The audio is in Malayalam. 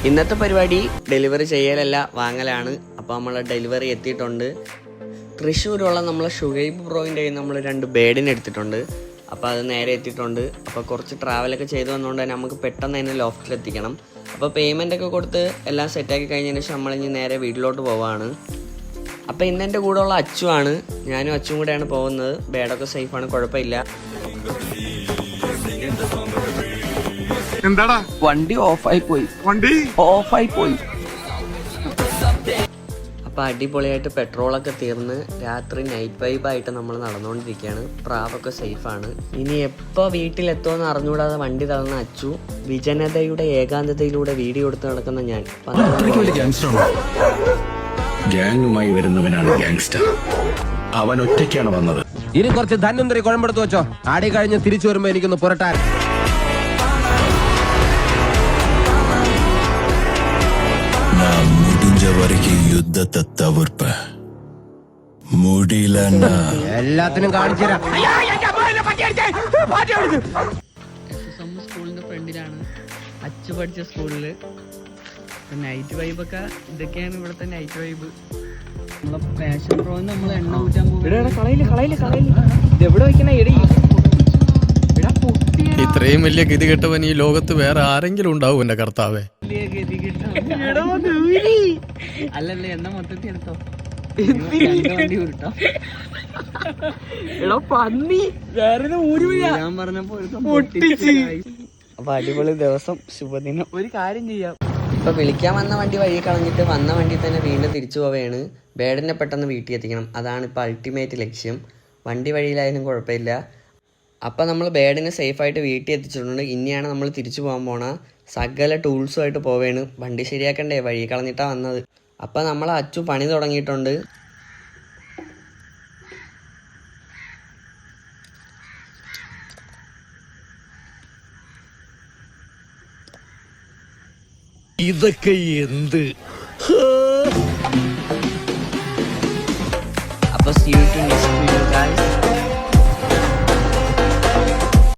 ഇന്നത്തെ പരിപാടി ഡെലിവറി ചെയ്യലല്ല വാങ്ങലാണ്. അപ്പോൾ നമ്മൾ ഡെലിവറി എത്തിയിട്ടുണ്ട്. തൃശ്ശൂരുള്ള നമ്മളെ ഷുഹൈബ് ബ്രോയിൻ്റെ കയ്യിൽ നമ്മൾ 2 ബേഡിനെ എടുത്തിട്ടുണ്ട്. അപ്പോൾ അത് നേരെ എത്തിയിട്ടുണ്ട്. അപ്പോൾ കുറച്ച് ട്രാവലൊക്കെ ചെയ്തു വന്നുകൊണ്ട് തന്നെ നമുക്ക് പെട്ടെന്ന് തന്നെ ലോഫ്റ്റിൽ എത്തിക്കണം. അപ്പോൾ പേയ്മെൻ്റൊക്കെ കൊടുത്ത് എല്ലാം സെറ്റാക്കി കഴിഞ്ഞതിന് ശേഷം നമ്മളിനി നേരെ വീട്ടിലോട്ട് പോവാണ്. അപ്പോൾ ഇന്ന് എൻ്റെ കൂടെ ഉള്ള അച്ചു ആണ്. ഞാനും അച്ചും കൂടെയാണ് പോകുന്നത്. ബേഡൊക്കെ സേഫാണ്, കുഴപ്പമില്ല. എന്താടാ വണ്ടി ഓഫായി പോയി. അപ്പോൾ അടിപൊളിയായിട്ട് പെട്രോളൊക്കെ തീർന്ന് രാത്രി നൈറ്റ് വൈബായിട്ട് നമ്മൾ നടന്നുകൊണ്ടിരിക്കുകയാണ്. പ്രാവൊക്കെ സേഫാണ്. ഇനി എപ്പോൾ വീട്ടിലെത്തുമെന്ന് അറിഞ്ഞുകൂടാതെ വണ്ടി തളർന്ന അച്ചു, വിജനതയുടെ ഏകാന്തതയിലൂടെ വീഡിയോ എടുത്ത് നടക്കുന്ന ഞാൻ. ഗ്യാങ്ങുമായി വരുന്നവനാണ് ഗ്യാങ്സ്റ്റർ. അവൻ ഒറ്റയ്ക്കാണ് വന്നത്. ഇനി കുറച്ച് ധന്വന്തരി കുഴമ്പെടുത്ത് വെച്ചോ. ആടി കഴിഞ്ഞ് തിരിച്ചു വരുമ്പോ എനിക്കൊന്ന് പുരട്ടാൻ. நான் முடிஞ்ச வரைக்கும் யுத்தத்தை தவிர்ப்பேன். முடியலன்னா എല്ലാത്തിനും കാണിച്ചു തരാം. സ്കൂളിന്റെ ഫ്രണ്ടിലാണ് അച്ചു പഠിച്ച സ്കൂളില്. നൈറ്റ് വൈബൊക്കെ ഇതൊക്കെയാണ് ഇവിടുത്തെ നൈറ്റ് വൈബ്. നമ്മളെ പാഷൻ പ്രോ നമ്മൾ എണ്ണ ഊറ്റാൻ പോകും. ഇതെവിടെ വെക്കണ എടി? ഇത്രയും വലിയ ഗതി കെട്ടവൻ ഈ ലോകത്ത് വേറെ ആരെങ്കിലും ഉണ്ടാവും എന്റെ കർത്താവേ. അല്ലല്ലേ, എന്നാ മൊത്തത്തിൽ എടുത്തോ. ഞാൻ പറഞ്ഞപ്പോ അപ്പൊ അടിപൊളി ദിവസം, ശുഭദിനം. ഒരു കാര്യം ചെയ്യാം, ഇപ്പൊ വിളിക്കാൻ വന്ന വണ്ടി വഴി കളഞ്ഞിട്ട് വന്ന വണ്ടി തന്നെ വീണ്ടും തിരിച്ചു പോവുകയാണ്. ബേഡിനെ പെട്ടെന്ന് വീട്ടിൽ എത്തിക്കണം, അതാണ് ഇപ്പൊ അൾട്ടിമേറ്റ് ലക്ഷ്യം. വണ്ടി വഴിയിലായാലും കുഴപ്പമില്ല. അപ്പം നമ്മൾ ബേഡിനെ സേഫായിട്ട് വീട്ടിൽ എത്തിച്ചിട്ടുണ്ട്. ഇനിയാണ് നമ്മൾ തിരിച്ചു പോകാൻ പോണ. സകല ടൂൾസുമായിട്ട് പോവുകയാണ്. വണ്ടി ശരിയാക്കണ്ടേ, വഴി കളഞ്ഞിട്ടാണ് വന്നത്. അപ്പം നമ്മൾ അച്ചു പണി തുടങ്ങിയിട്ടുണ്ട്. ഇതൊക്കെ എന്ത്